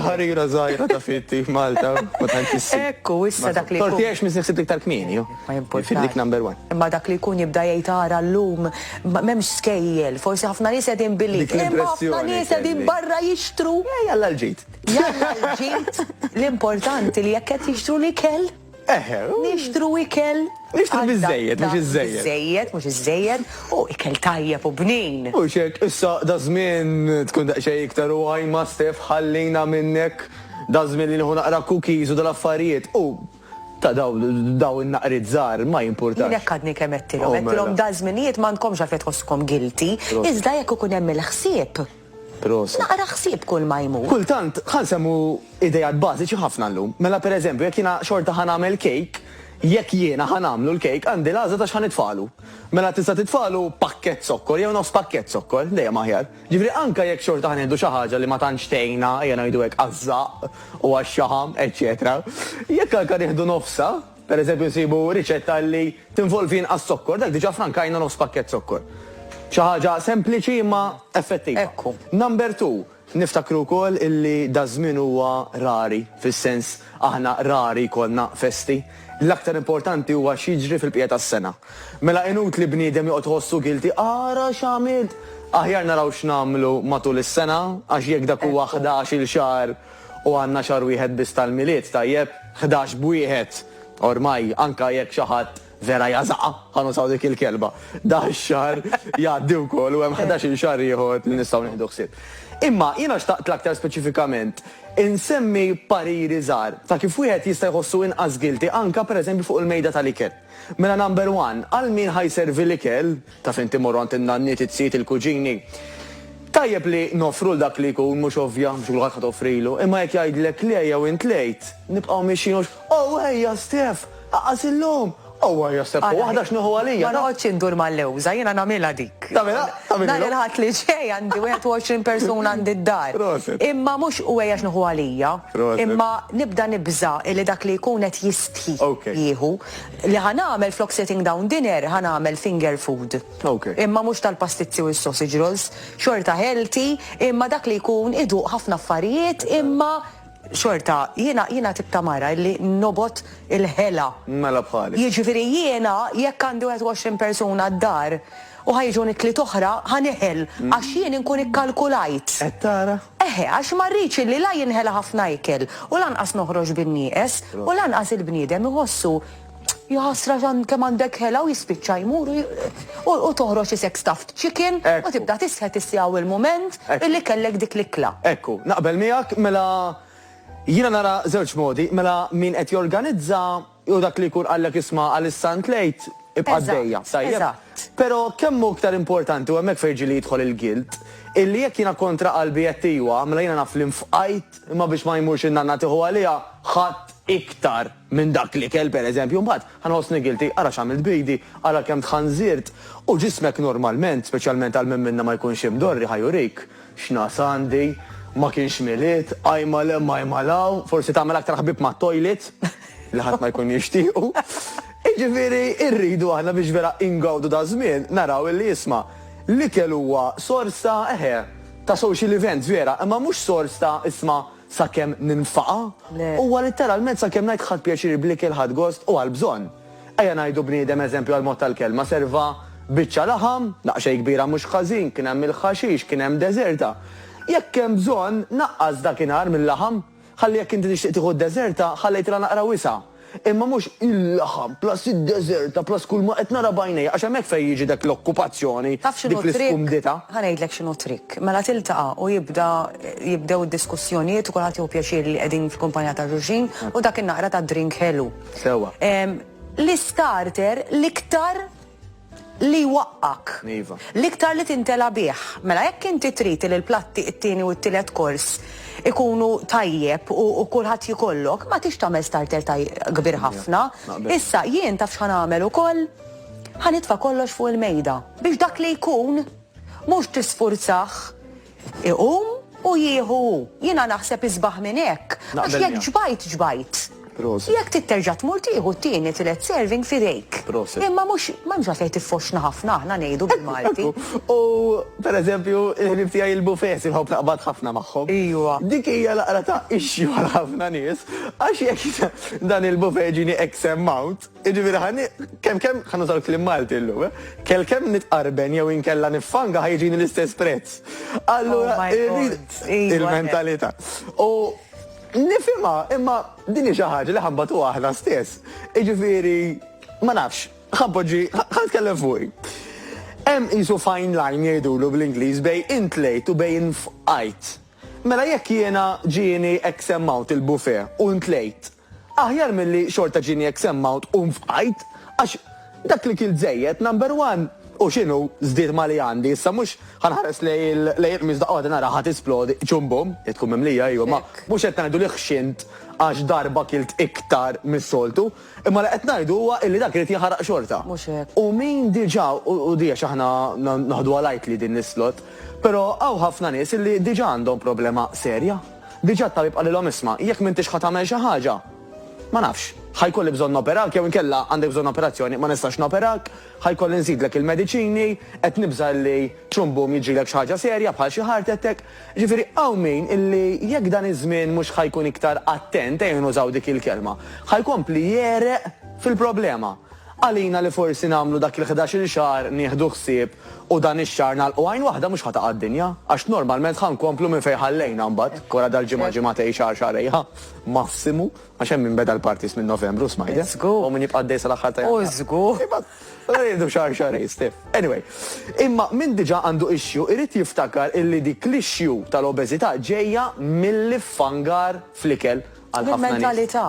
ħarira żgħira ta' fitti f'Malta, ma tantx issir. Ekku, issa dak li Tortiex mis neħsib iktar kmieni, fil-dik number one. Imma dak li jkun jibda jgħid ara llum m'hemmx skejjel, forsi ħafna nies qegħdin billi. Imma ħafna nies qegħdin barra jixtru. Jalla l-ġid. Jalla l-ġid. L-importanti li jekk qed jixtru l-ikel. Nixtru ikel. Nixtru biżejjed, mhux iżejjed. Biżejjed, mhux iżejjed, u ikel tajjeb u bnin. U xek, issa da żmien tkun daqsxejn iktar u għajma Stef ħallina minnek da żmien li nħu naqra cookies u dal-affarijiet. U ta' daw in-naqriet żgħar ma jimpurtax. Jien hekk għadni kemm qedtilhom da żminijiet m'għandkomx għalfejn tħossukom guilty, iżda jekk ikun hemm il-ħsieb. Naqra ħsieb kull ma jmur. Kultant, ħansemmu idejat bażiċi ħafna llum. Mela pereżempju, jekk jiena xorta ħanamel cake, jekk jiena ħanamlu l-cake għandi l-għażla ta' x'ħanitfalu. Mela tista' titfalu pakkett sokkor jew nofs pakkett sokkor, dejjem aħjar. Ġifri anke jekk xorta ħanieħdu xi ħaġa li ma tantx tgħinna, ejja ngħidu hekk għażaq u għax-xaħam, eċċetera. Jekk anke nieħdu nofsa, pereżempju nsibu riċetta li tinvolvi inqas sokkor, dak diġà frankajna nofs pakkett sokkor. Xi ħaġa sempliċi imma effettiva. Ekku. Number 2, niftakru wkoll illi da żmien huwa rari, fis-sens aħna rari jkollna festi. L-aktar importanti huwa x'jiġri fil-bqija tas-sena. Mela inut li bniedem joqgħod ħossu guilty, ara x'għamilt. Aħjar naraw x'nagħmlu matul is-sena għax jekk dak huwa 11-il xahar u għandna xahar wieħed biss tal-miliet tajjeb 11 b'wieħed. Ormai anka jekk xi ħadd vera jazaqa, ħanu saw dik il-kelba. Da x-xar jgħaddi wkoll u hemm 11 xahar ieħor li nistgħu nieħdu ħsieb. Imma jiena xtaqt l-aktar speċifikament insemmi pariri żgħar ta' kif wieħed jista' jħossu inqas guilty anka pereżempju fuq il-mejda tal-ikel. Mela number 1, għal min ħajservi l-ikel ta' fejn timorru għand in-nanniet it-sit il-kuġini. Tajjeb li nofru dak li jkun mhux ovvja mhux kulħadd ħadd offrilu, imma jekk jgħidlek le jew int lejt, nibqgħu mixin ejja Stef, aqas illum. Ejja Stef, waħda x'nieħu għalija. Ma noqgħodx indur mal-lewża, jiena nagħmilha dik. Tagħmilha? Nhar il-ħadd li ġej għandi 21 persuna għandi d-dar. Imma mhux u ejja x'nieħu għalija. Imma nibda nibża li dak li jkun qed jistħi jieħu li ħanagħmel flok sitting down dinner ħanagħmel finger food. Imma mhux tal-pastizzi u s-sausage rolls, xorta healthy, imma dak li jkun iduq ħafna affarijiet imma xorta, jiena tip ta' mara li nobot il-ħela. Mela bħali. Jiġifieri jiena jekk għandi 21 persuna d-dar u ħajġu nikli oħra ħaneħel għax jien inkun ikkalkulajt. Qed tara? Għax ma rridx li la jinħela ħafna ikel u lanqas noħroġ bin-nieqes u lanqas il-bniedem iħossu jaħasra kemm għandek ħela u jispiċċa jmur u toħroġ isek stuffed chicken u tibda tisħet issjaw il-mument illi kellek dik l-ikla. Ekku, naqbel miegħek mela jiena nara żewġ modi, mela min qed jorganizza u dak li jkun qallek isma' għal-istant lejt ibqa' dejja. Però kemm hu iktar importanti u hemmhekk fejn li jidħol il-guilt illi jekk jiena kontra qalbi qed tijwa, mela jiena naf li nfqajt imma biex ma jmurx in-nanna tieħu għaliha ħadd iktar minn dak li kell pereżempju mbagħad ħanħossni guilty ara x'għamilt bejdi, ara kemm tħanżirt u ġismek normalment, speċjalment għal minn minna ma jkunx imdorri ħajurik x'nas għandi. Ma kienx miliet, għajma lemma jmalaw, forsi tagħmel aktar ħbib ma' toilet, li ħadd ma jkun jixtiequ. Iġifieri irridu aħna biex vera ingawdu da' żmien naraw illi jisma' l-ikel huwa sorsa ta' social events vera, imma mhux sorsa isma' sakemm ninfaqa. Huwa literalment sakemm ngħid ħadd pjaċir bl-ikel ħadd gost u għal bżonn. Ejja ngħidu bniedem eżempju għal mod tal-kelma serva biċċa laħam, naqxej kbira mhux ħażin, kien hemm il-ħaxix, kien hemm deżerta. Jekk hemm bżonn naqqas dakinhar mill-laħam, ħalli jekk inti tixtieq tieħu d-deżerta ħallejtilha naqra wisa'. Imma mhux il-laħam plus id-deżerta plus kull ma qed nara bajnejja għax hemmhekk fejn jiġi dak l-okkupazzjoni dik l-iskumdita. Ħanejdlek x'inhu trikk. Mela tiltaqa' u jibdew id-diskussjonijiet u kulħadd jieħu pjaċir li qegħdin fil-kumpanija ta' ġuġin u dak in-naqra ta' drink ħelu. Sewwa. L-istarter l-iktar li waqqak. L-iktar li tintela bih. Mela jekk inti trid li l-platti it-tieni u t-tielet kors ikunu tajjeb u kulħadd jikollok, ma tix tagħmel starter kbir ħafna. Issa jien taf x'ħan nagħmel ukoll ħanitfa' kollox fuq il-mejda biex dak li jkun mhux tisfurzah iqum u jieħu. Jiena naħseb isbaħ minn hekk għax jekk ġbajt. Jekk titterġa' tmur tieħu t-tieni tielet serving fidejk. Imma mhux m'hemmx għalfejn tiffoxna ħafna aħna ngħidu bil-Malti. U pereżempju il-ħbib tiegħi il-bufet inħobb naqbad ħafna magħhom. Ijwa. Dik hija laqra ta' issue għal ħafna nies għax jekk dan il-bufet ġini X amount, jiġifieri ħani kemm ħanużaw il-kliem Malti llum, kemm nitqarben jew inkella niffanga ħajġini l-istess prezz. Allura il-mentalità. U nifhimha, imma din hi xi ħaġa li ħabbatu aħna stess. Jiġifieri ma nafx, ħabboġġi ħatkellem fuqi. Hemm qisu fine line jgħidulu bl-Ingliż bej intlejt u bej infqajt. Mela jekk jiena ġieni X amount il-buffet u ntlejt, aħjar milli xorta ġieni X amount u nfqajt għax dak li kil żejjed number one u x'inhu żdied ma li għandi, issa mhux ħanħares lej il-miżdaqqa nara ħadd isplodi ċumbum, qed tkun mimlija ejju, ma mhux qed ngħidu li ħxint għax darba kilt iktar mis-soltu, imma li qed ngħidu huwa illi dak irid jaħaraq xorta. Mhux hekk. U min diġà u diex aħna naħdu għalajt li din nislot, però hawn ħafna nies illi diġà għandhom problema serja. Diġà tabib qalilhom isma' jekk m'intix ħadd tagħmel xi ħaġa. Ma nafx, ħajkolli bżonn noperak, jew inkella għandek bżonn operazzjoni, ma nistax noperak, ħajkolli nżidlek il-mediċini, qed nibża li ċumbum jiġrilek xi ħaġa serja bħal xi heart attack. Ġifieri hawn min illi jekk dan iż-żmien mhux ħajkun iktar attent ejn nużaw dik il-kelma, ħajkompli jereq fil-problema. Għalina li forsi nagħmlu dak il-11 xahar nieħdu ħsieb u dan ix-xahar nagħlqu għajn waħda mhux ħataqa' d-dinja, għax normalment ħankomplu minn fejn ħallejna mbagħad wara dal-ġimgħa ġimgħatej xahar xahrejha massimu għax hemm min beda l-partis minn Novembru smajda. U min jibqa' dej sal-aħħar ta' U żgur. Rridu xahar Stef. Anyway, imma min diġà għandu issue irid jiftakar illi dik l-issue tal-obeżità ġejja mill-iffangar fl-ikel. Mentalità.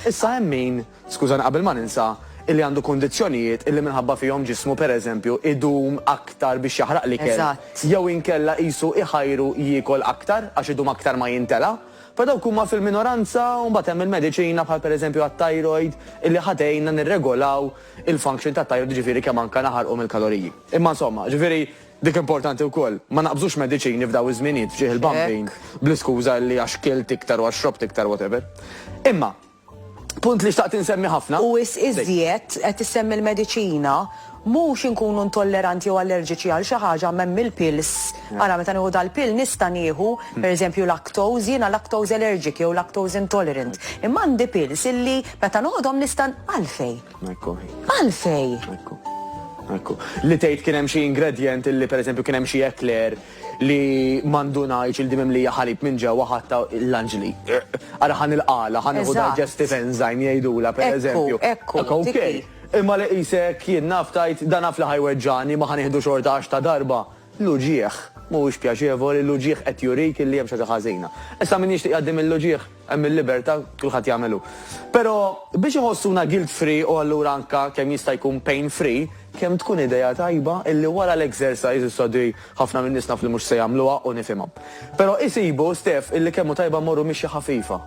Issa hemm min, skużani qabel ma ninsa, illi għandu kondizzjonijiet illi minħabba fihom ġismu pereżempju idum aktar biex jaħraq l-ikel. Jew inkella qisu iħajru jiekol aktar għax idum aktar ma jintela. F'dawk huma fil-minoranza u mbagħad hemm il-mediċina bħal pereżempju għat-thyroid illi ħadejna nirregolaw il-function tat-thyroid ġifieri kemm anke naħarqu mill-kaloriji. Imma insomma, ġifieri dik importanti wkoll, ma naqbżux mediċini f'daw iż-żminijiet fġieħ il-bumping bl-iskuża li għax kilt iktar u għax xrobt iktar whatever. Imma punt li xtaqt insemmi ħafna. U iżjed qed issemmi l-mediċina mhux inkunu intolleranti u allerġiċi għal xi ħaġa m'hemm il-pils. Ara meta nieħu dal-pill nista' nieħu pereżempju lactose, jiena lactose allergic jew lactose intolerant. Imma għandi pils illi meta noħodhom nista' għalfejn. Għalfejn. Ekku. Li tgħid kien hemm xi ingredient illi pereżempju kien hemm xi ekler li mandunajx il dimem li ħalib minn ġewwa ħatta l-anġli. Ara ħan il-qala, ħan iħu digestive enzyme jgħidula pereżempju. Okej. Imma li qisek jien naftajt dan naf li ħajweġġani ma ħanieħdu xorta 10 darba. L-uġieħ mhuwiex pjaċevoli, l-uġieħ qed jurik illi hemm xi ħaġa ħażina. Issa min jixtieq jqaddim il-uġieħ hemm il-libertà kulħadd jagħmelu. Però biex iħossuna guilt free u allura anke kemm jista' jkun pain free, kemm tkun idea tajba illi wara l-exercise istadi ħafna minn nies naf li mhux se jagħmluha u nifhimha. Però isibu Stef illi kemm tajba mmorru mixi ħafifa.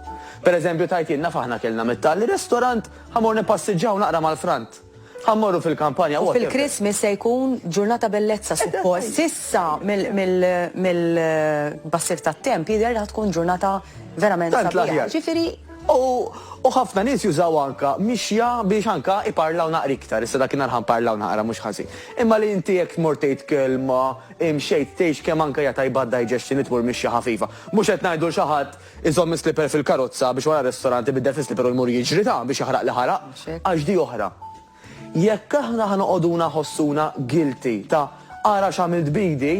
Pereżempju tajt jien naf aħna kellna mittalli ristorant ħamor nipassiġġaw naqra mal-frant. Ħammorru fil-kampanja. U fil-Christmas se jkun ġurnata bellezza suppost. Sissa mill-bassir tat-temp jidher li tkun ġurnata verament sabiħa. Ġifieri u ħafna nies jużaw anka mixja biex anka iparlaw naqra iktar, issa dakinhar ħanparlaw naqra mhux ħażin. Imma li inti jekk tmur tgħid kelma imxejt tgħix kemm anke hija tajba digestion tmur mixja ħafifa. Mhux qed ngħidu xi ħadd iżomm is-slipper fil-karozza biex wara ristoranti biddel fis-slipper u jmur jiġri ta' biex jaħraq li ħaraq, għax di oħra. Jekk aħna ħanoqogħduna ħossuna guilty ta' ara x'għamilt bidi,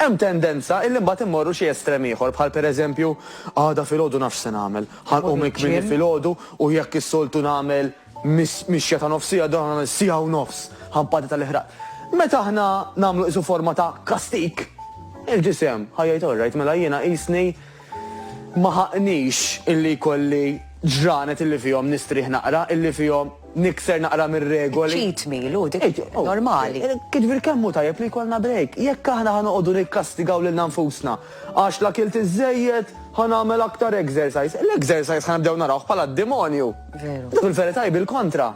hemm tendenza illi mbagħad immorru xi estrem ieħor bħal pereżempju għada filgħodu nafx se nagħmel. Ħanqum ikmini filgħodu u jekk is-soltu nagħmel mixja ta' nofsija dan nagħmel sija u nofs ħanpadi tal-iħraq. Meta aħna nagħmlu qisu forma ta' kastik, il-ġisem ħajjajt orrajt mela jiena qisni ma ħaqnix illi kolli ġranet illi fihom nistrieħ naqra, illi fihom nikser naqra mir-regoli. Cheat meal, dik normali. Kidvir kemmu tajjeb li jkollna break. Jekk aħna ħanoqogħdu nikkastigaw lil nfusna għax la kilt iżejjed ħanagħmel aktar exercise. L-exercise ħanibdew narawh bħala d-demonju. Fil-verità bil-kontra.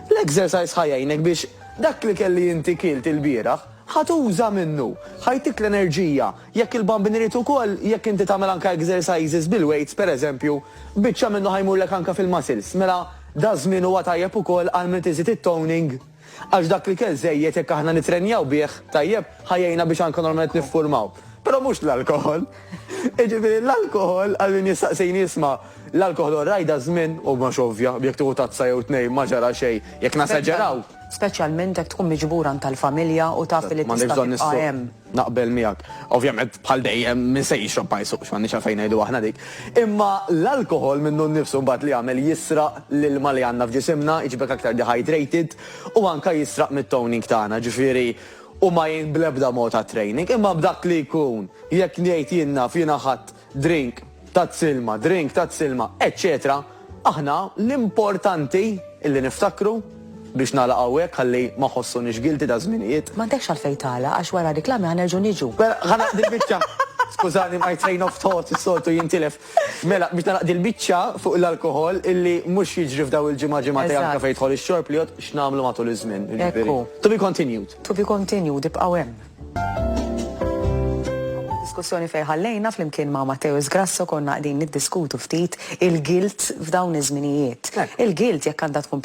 L-exercise ħajjejnek biex dak li kelli inti kilt il-bieraħ ħatuża minnu, ħajtik l-enerġija. Jekk il-bambin irid ukoll, jekk inti tagħmel anke exercises bil-weights pereżempju, biċċa minnu ħajmurlek anke fil-muscles. Mela da żmien huwa tajjeb ukoll għal meta tiżid it-toning. Għax dak li kell żejjed jekk aħna nitrenjaw bih tajjeb ħajjejna biex anke normalment niffurmaw. Però mhux l-alkohol. Jiġifieri l-alkohol għal min jistaqsejni jisma' l-alkohol rajda żmien u mhux ovvja jekk tieħu tazza jew tnejn ma ġara xejn jekk naseġeraw. Speċjalment jekk tkun miġburan tal-familja u taf li tista' tibqa' hemm. Naqbel miegħek. Ovvjament bħal dejjem min se jixrob ma jsuqx m'għandniex għalfejn ngħidu aħna dik. Imma l-alkohol minnu nnifsu mbagħad li jagħmel jisraq l-ilma li għandna f'ġisimna, jiġbek aktar dehydrated u anke jisraq mit-toning tagħna, ġifieri u ma jien bl-ebda mod ta' training, imma b'dak li jkun jekk ngħid jiena fina ħadd drink tat-silma, eċċetera, aħna l-importanti illi niftakru biex nagħlaqgħu hekk ħalli ma ħossunix gilti ta' żminijiet. M'għandekx għalfejn tagħlaq għax wara riklami ħanerġgħu niġu. Ħana dil-biċċa. Skużani, my train of thought is-soltu jintilef. Mela, biex nagħlaq dil-biċċa fuq l-alkohol illi mhux jiġri f'daw il-ġimgħa anke fejn jidħol ix-xorb li x'nagħmlu matul iż-żmien. To be continued. To be continued, ibqgħu hemm. Diskussjoni fejn ħallejna flimkien ma' Matteus Grasso konna qegħdin niddiskutu ftit il-guilt f'dawn iż-żminijiet. Il-guilt jekk għandha tkun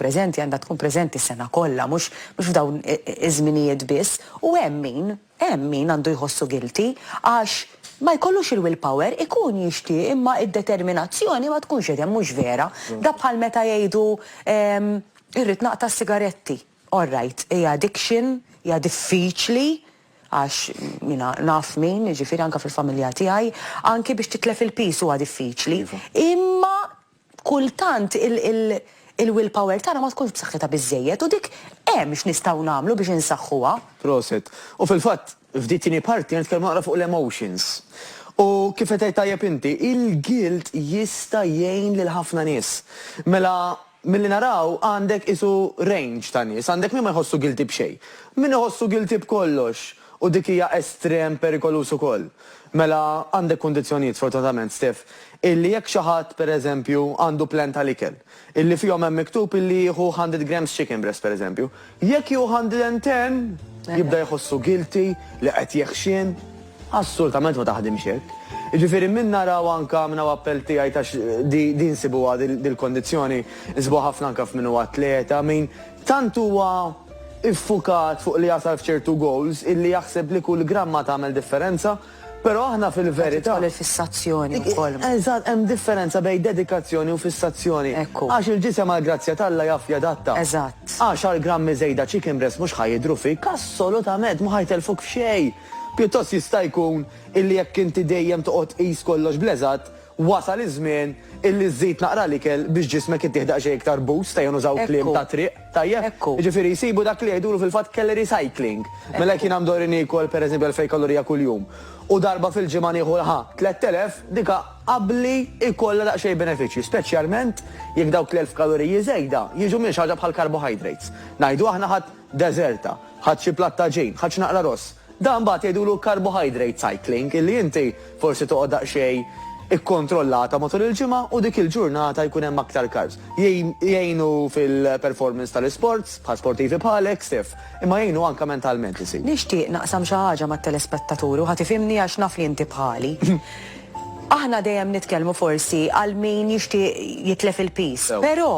preżenti s-sena kollha, mhux f'dawn iż-żminijiet biss, u hemm min għandu jħossu guilty għax ma jkollux il-willpower ikun jixtieq imma id-determinazzjoni ma tkunx qed hemm mhux vera. Da bħal meta jgħidu irrid naqta' sigaretti. All right, hija addiction, hija diffiċli għax naf min, ġifiri anka fil-familja tiegħi, anki biex titlef il-pis huwa diffiċli. Imma kultant il-willpower tagħna ma tkunx b'saħħitha biżżejjed u dik hemm x'nistgħu nagħmlu biex insaħħuha. Proset. U fil-fatt f'dik tieni parti nitkellmu naqra fuq l-emotions. U kif qed tajjeb inti, il-guilt jista' jgħin lil ħafna nies. Mela milli naraw għandek isu range ta' nies, għandek min ma jħossu guilty b'xejn, min iħossu guilty b'kollox. U dik hija estrem perikolus ukoll. Mela għandek kundizzjonijiet fortunatament Stef, illi jekk xi ħadd pereżempju għandu plan tal-ikel, illi fihom hemm miktub illi jieħu 100 grams chicken breast pereżempju, jekk jieħu 110 jibda jħossu guilty li qed jeħxien, assolutament ma taħdimx hekk. Jiġifieri min naraw anke minn appell tiegħi tax din insibuha dil-kondizzjoni, insibuha ħafna anke f'min huwa atleta min tant huwa iffukat fuq li jasal f'ċertu goals illi jaħseb li kull gramma tagħmel differenza, però aħna fil-verità il-fissazzjoni wkoll. Eżatt, hemm differenza bejn dedikazzjoni u fissazzjoni. Għax il-ġisem għall-grazzja tal-la jaf jadatta. Eżatt. 10 grammi żejda chicken breast mhux ħajdru fik, assolutament ma ħajtelfuk f'xejn. Pjuttost jista' jkun illi jekk inti dejjem toqgħod qis kollox bleżat, wasal iż-żmien illi żżid naqra l-ikel biex ġismek ittieħdaq xejn iktar boost ta' nużaw kliem ta' triq, tajjeb. Jiġifieri jsibu dak li jgħidulu fil-fatt calorie cycling. Mela kien hemm dori niekol pereżempju 2000 kalorija kuljum. U darba fil-ġimgħa nieħu 3000 dika qabli ikollha daqsxejn benefiċċji, speċjalment jekk dawk l-1000 kaloriji żejda jiġu minn xi ħaġa bħal carbohydrates. Ngħidu aħna ħadd deżerta, ħadd xi platt ta' ġejn, ħadd xi naqra ross. Dan mbagħad jgħidulu carbohydrate cycling illi inti forsi toqgħod daqsxejn ikkontrollata matul il-ġimgħa u dik il-ġurnata jkun hemm aktar carbs. Jgħinu fil-performance tal-isports, bħal sportivi bħalek, Stef, imma jgħinu anke mentalment isir. Nixtieq naqsam xi ħaġa mat-telespettaturi u ħatifhimni għax naf li inti bħali. Aħna dejjem nitkellmu forsi għal min jixtieq jitlef il-pis, però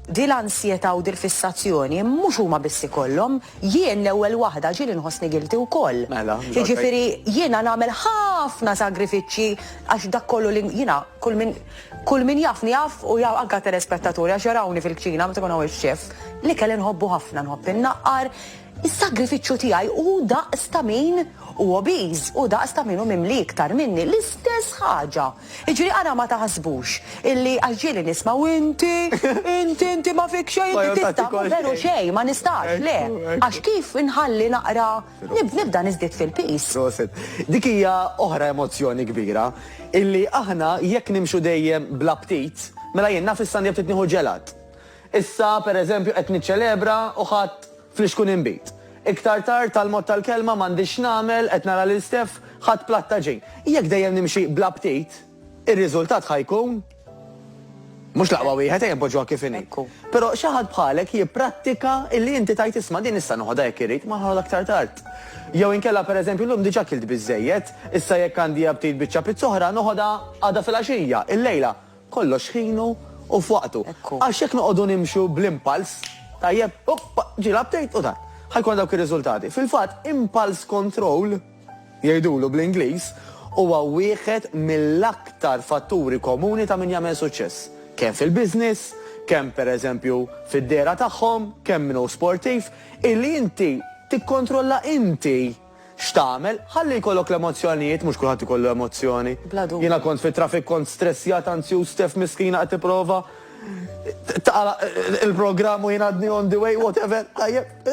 di l-ansjeta u dil-fissazzjoni mhux huma biss ikollhom, jien l-ewwel waħda ġieli nħossni guilty wkoll. Jiġifieri jiena nagħmel ħafna sagrifiċċji għax dak kollu li jiena kull min jafni jaf u anke telespettaturi għax jarawni fil-kċina meta tkun hawn ix-xef li kelli nħobbu ħafna nħobb innaqqar. Is-sagrifiċċju tiegħi u daqs ta' min u obiż u daqs ta' min u mimli iktar minni l-istess ħaġa. Jiġri ara ma taħsbux illi għaġġieli nisma' u inti ma fik xejn inti tista' veru xejn ma nistax le. Għax kif inħalli naqra nibda niżdied fil-pis. Dik hija oħra emozzjoni kbira illi aħna jekk nimxu dejjem bla ptit, mela jien naf issa nibda nieħu ġelat. Issa pereżempju qed niċċelebra u ħadd fl-ixkun imbit. Iktar tard tal-mod tal-kelma m'għandix nagħmel qed nara lil Stef ħadd platt ta' ġejn. Jekk dejjem nimxi bla ptit, ir-riżultat ħajkun Mux laqwa wieħed jempoġġuha kif inhi. Però xi ħadd bħalek jipprattika illi inti tajt isma' din issa noħodha jekk irid ma ħadd aktar tard. Jew inkella pereżempju llum diġà kilt biżejjed, issa jekk għandi btit biċċa pizza oħra noħodha għadha fil-għaxija, illejla kollox ħinu u f'waqtu. Għax jekk noqogħdu nimxu bl-impals, tajjeb, ġiel update u dan. Ħajkun dawk ir-riżultati. Fil-fatt, impulse control jgħidulu bl-Ingliż huwa wieħed mill-aktar fatturi komuni ta' min jagħmel suċċess. Kemm fil-business, kemm pereżempju fid-dera tagħhom, kemm minnu sportiv, illi inti tikkontrolla inti x'tagħmel, ħalli jkollok l-emozzjonijiet, mhux kulħadd ikollu emozzjoni. Jiena kont fit-traffic kont stressjat anzjuż Stef miskina qed tipprova taqra il-programm u jiena għadni on the way, whatever. Tajjeb,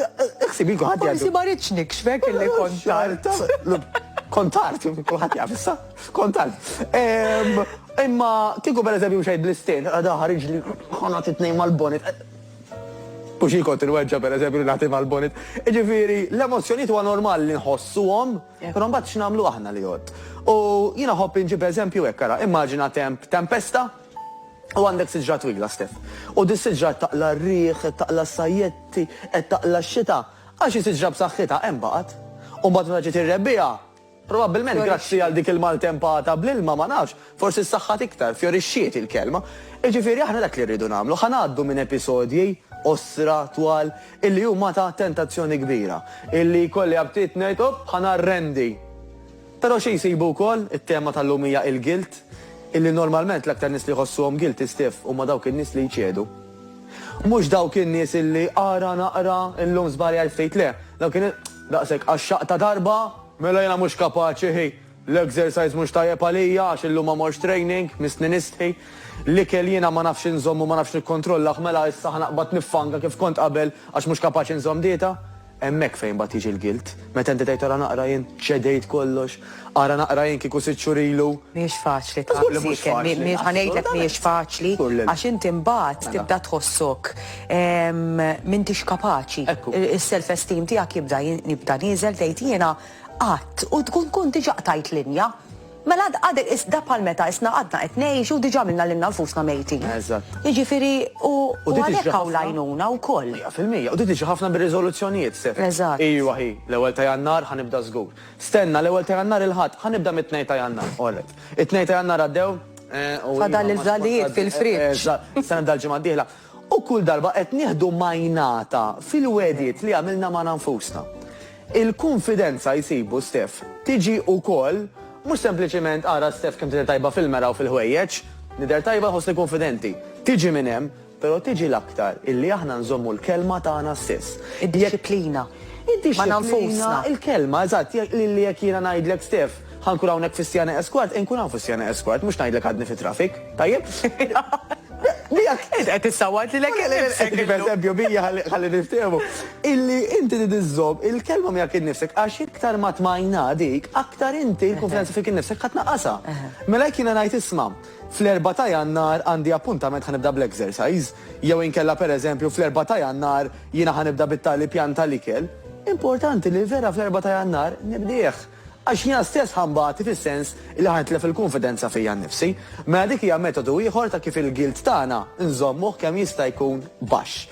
iħsib ilku ħadd jgħid. Ma rridx x'fek illi kontart. Kontart, kulħadd jaf issa, kontart. Imma kieku pereżempju xejn bl-istin, għada ħariġ li ħonat it-tnejn mal-bonnet. Puxi kont il-weġġa pereżempju li nagħti mal-bonnet. Ġifieri, l-emozzjonijiet huwa normali li nħossuhom, però mbagħad x'nagħmlu aħna li jgħod. U jiena ħobb inġib eżempju hekk ara, immaġina tempesta u għandek siġra twila, Stef. U di siġra taqla r-riħ, taqla s-sajjetti, taqla x-xita, għax siġra b'saħħitha hemm baqgħet. U mbagħad meta ġiet irrebbija, probabbilment grazzi għal dik il-maltempata bl-ilma ma nafx, forsi s-saħħat iktar, fjorixxiet il-kelma. Ġifieri aħna dak li rridu nagħmlu, ħanaddu minn episodji osra twal illi huma ta' tentazzjoni kbira, illi kolli abtit ngħid ħanarrendi. Però xi jsibu wkoll it-tema tal-lum hija il-guilt, illi normalment l-aktar nies li jħossuhom guilt istif huma dawk in-nies li jċedu. Mhux dawk in-nies illi ara naqra illum żbalja fejt le, dawk daqshekk għax-xaq ta' darba mela jena mux kapaċi, l-exercise mux tajjeb għalija, għax illum ma morx training, misninisti, l-ikel jena ma nafx nżomm u ma nafx nikkontrollaħ, mela issa ħanaqbad nifanga kif kont qabel, għax mux kapaċi nżomm dieta, emmek fejn bat jiġi l-gilt. Meta inti tgħid ara naqra jien ċedejt kollox, ara naqra jien kieku sitt xhur ilu. Mhijiex faċli ħanejdlek mhijiex faċli, għax inti mbagħad tibda tħossok m'intix kapaċi. Is-self-esteem tiegħek jibda nieżel tgħid jiena qatt u tkun diġà qtajt linja. Mela għadek da bħal meta isna għadna qed ngħixu u diġà minna lilna nfusna mejtin. Jiġifieri u għalhekk hawn lajnuna wkoll. Fil-mija, u tiġi ħafna bir-riżoluzzjonijiet sef. Eżatt. Ejwa hi, l-ewwel ta' Jannar ħanibda żgur. Stenna l-ewwel ta' Jannar il-ħadd ħanibda mit-2 ta' Jannar. Orret. It-2 ta' Jannar għaddew. Fadal il-żalijiet fil-friġġ. Sena dal-ġimgħa d-dieħla. U kull darba qed nieħdu majnata fil-wedjiet li għamilna ma' nfusna. Il-konfidenza jsibu Stef tiġi wkoll mux sempliciment ara Stef kem tidher tajba fil-mera u fil-ħwejjeġ, nidher tajba ħossni konfidenti. Tiġi minn hemm, però tiġi l-aktar illi aħna nżommu l-kelma tagħna stess. Id-disciplina. Ma nfusna. Il-kelma, eżatt, li jekk jiena ngħidlek Stef, ħankun hawnhekk fis-Sjana Esquart, inkun hawn fis-Sjana Esquart, mhux ngħidlek għadni fit-traffic, tajjeb? Qed issawwat lilek eżempju bija ħalli niftehmu. Illi inti tiżżomm il-kelma miegħek innifsek għax iktar ma tmajna dik, aktar inti l-konfidenza fik innifsek ħadd naqasha. Mela jekk jiena ngħid isma' fl-4 ta' Jannar għandi appuntament ħanibda bl-exercise, jew inkella pereżempju fl-4 ta' Jannar jiena ħanibda bit-tali pjan tal-ikel. Importanti li vera fl-4 ta' Jannar nibdieħ. Għax jiena stess ħambati fis-sens li ħantlef il-konfidenza fija nnifsi, mela dik hija metodu ieħor ta' kif il-guilt tagħna nżommuh kemm jista' jkun baxx.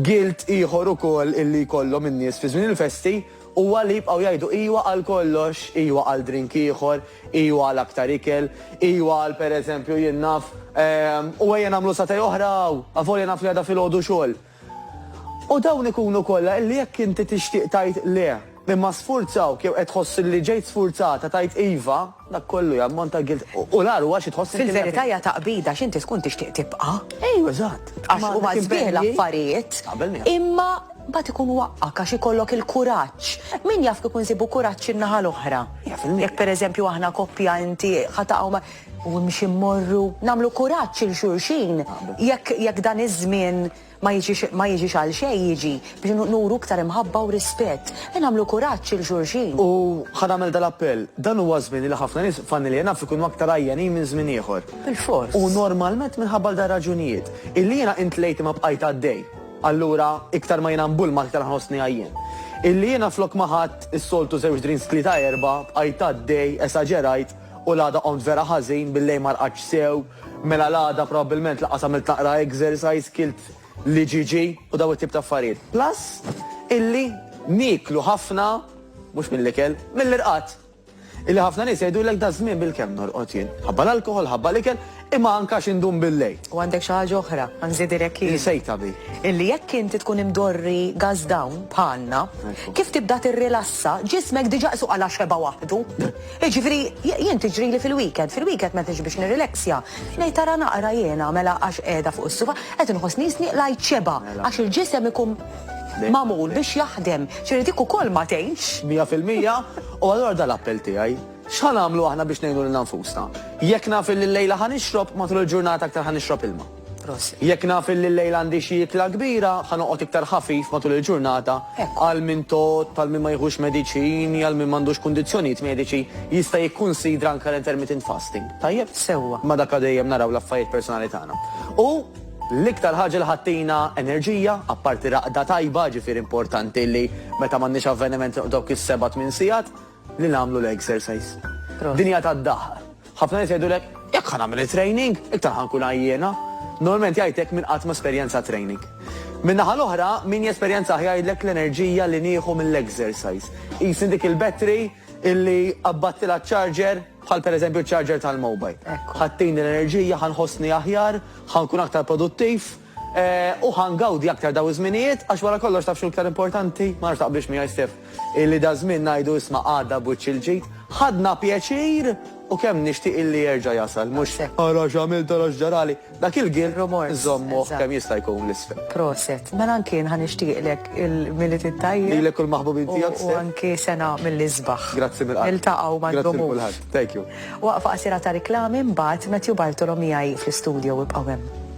Guilt ieħor ukoll illi jkollhom in-nies fi żmien il-festi huwa li jibqgħu jgħidu iwa għal kollox, iwa għal drink ieħor, iwa għal aktar ikel, iwa għal pereżempju jien naf u ejja nagħmlu satej oħra, għafolja naf li għadha filgħodu xogħol. U dawn ikunu kollha illi jekk inti tixtieq tgħid le, imma sfurzaw kif qed tħoss li ġejt sfurzata tajt iva, dak kollu jammonta guilt. U laru għax tħoss fil-verità hija taqbida x'inti tkun tixtieq tibqa'. Ejwa eżatt. Għax huma sbieħ l-affarijiet. Imma mbagħad ikun waqqak għax ikollok il-kuraġġ. Min jaf kif insibu kuraġġ in-naħa l-oħra. Jekk pereżempju aħna koppja inti ħataqgħu u mhix immorru nagħmlu kuraġġ il xulxin jekk dan iż-żmien ma jiġix għal xejn jiġi biex nuru iktar imħabba u rispett. Nagħmlu kuraġġ il xulxin. U ħanamel dal-appell, dan huwa żmien li ħafna nies familja naf ikunu aktar għajjanin minn żmien ieħor. Bil-fors. U normalment minħabba da raġunijiet. Illi jiena intlejt ma bqajt għaddej. Allura iktar ma jiena mbull ma iktar ħossni għajjen. Illi jiena flok ma ħadd is-soltu żewġ drinks 3-4 bqajt għaddej, esaġerajt u l-għada qont vera ħażin bil-lej marqax sew, mela l-għada probabbilment laqas għamilt naqra exercise, kilt li ġiġi u daw it-tip ta' affarijiet. Plus, illi niklu ħafna, mhux mill-ikel, mill-irqat. Illi ħafna nies jgħidu lek da żmien bil-kemm norqod jien. Ħabba l-alkohol, ħabba l-ikel, imma anka x'indum bil-lej. U għandek xi ħaġa oħra, nżidirek jien. Insejta bi. Illi jekk inti tkun imdorri gas down bħalna, kif tibda tirrilassa, ġismek diġà suq għala xeba waħdu. Jiġifieri jien tiġri li fil-weekend meta tiġi biex nirrileksja. Ngħid tara naqra jiena mela għax qiegħda fuq is-sufa, qed inħoss nisni lajt xeba għax il-ġisem ikun mamul biex jaħdem. Ċiri dik ukoll ma tgħinx. 100% u allura dal-appell tiegħi. X'ħan nagħmlu aħna biex ngħidu lil nfusna? Jekk naf li l-lejla ħan nixrob matul il-ġurnata aktar ħan nixrob ilma. Jekk naf li l-lejla għandi xi ikla kbira, ħan noqgħod iktar ħafif matul il-ġurnata għal min tot, għal min ma jħux mediċini, għal min m'għandux kundizzjonijiet mediċi jista' jikkunsidra anke intermittent fasting. Tajjeb? Sewwa. Ma dak dejjem naraw l-affarijiet personali tagħna. U l-iktar ħaġa li ħattina enerġija, apparti raqda tajba, ġifier importanti li meta m'għandniex avveniment dawk is-7-8 sigħat, li nagħmlu l-exercise. Dinja tad-daħar. Ħafna nies jgħidulek, jekk ħanagħmel training, iktar ħankun għajjena. Normalment jgħidlek min qatt ma esperjenza training. Min-naħa l-oħra, min jesperjenza jgħidlek l-enerġija li nieħu mill-exercise. Qis dik il-battery illi abbattila ċ-charger bħal pereżempju ċ-charger tal-mobile. Ħattin l-enerġija, ħanħossni aħjar, ħankun aktar produttiv u ħangawdi aktar daw iż-żminijiet għax wara kollox taf x'iktar importanti, ma nafx taqbilx miegħi Stef, illi da żmien ngħidu isma' għadda buċċ il-ġid, ħadna pjaċir u kemm nixtieq illi jerġa' jasal, mhux ara x'għamilt ara x'ġarali. Dak il-gil żommu kemm jista' jkun l-isfel. Proset, mela anke ħan nixtieqlek il-miliet it-tajjeb. Lilek kull maħbubin tiegħek U anke sena mill-isbaħ. Grazzi mill-qalb. Niltaqgħu ma ndomux. Grazzi Thank you. Waqfa qasira ta' riklami mbagħad Matthew Bartolomei fl-istudio u bqgħu hemm.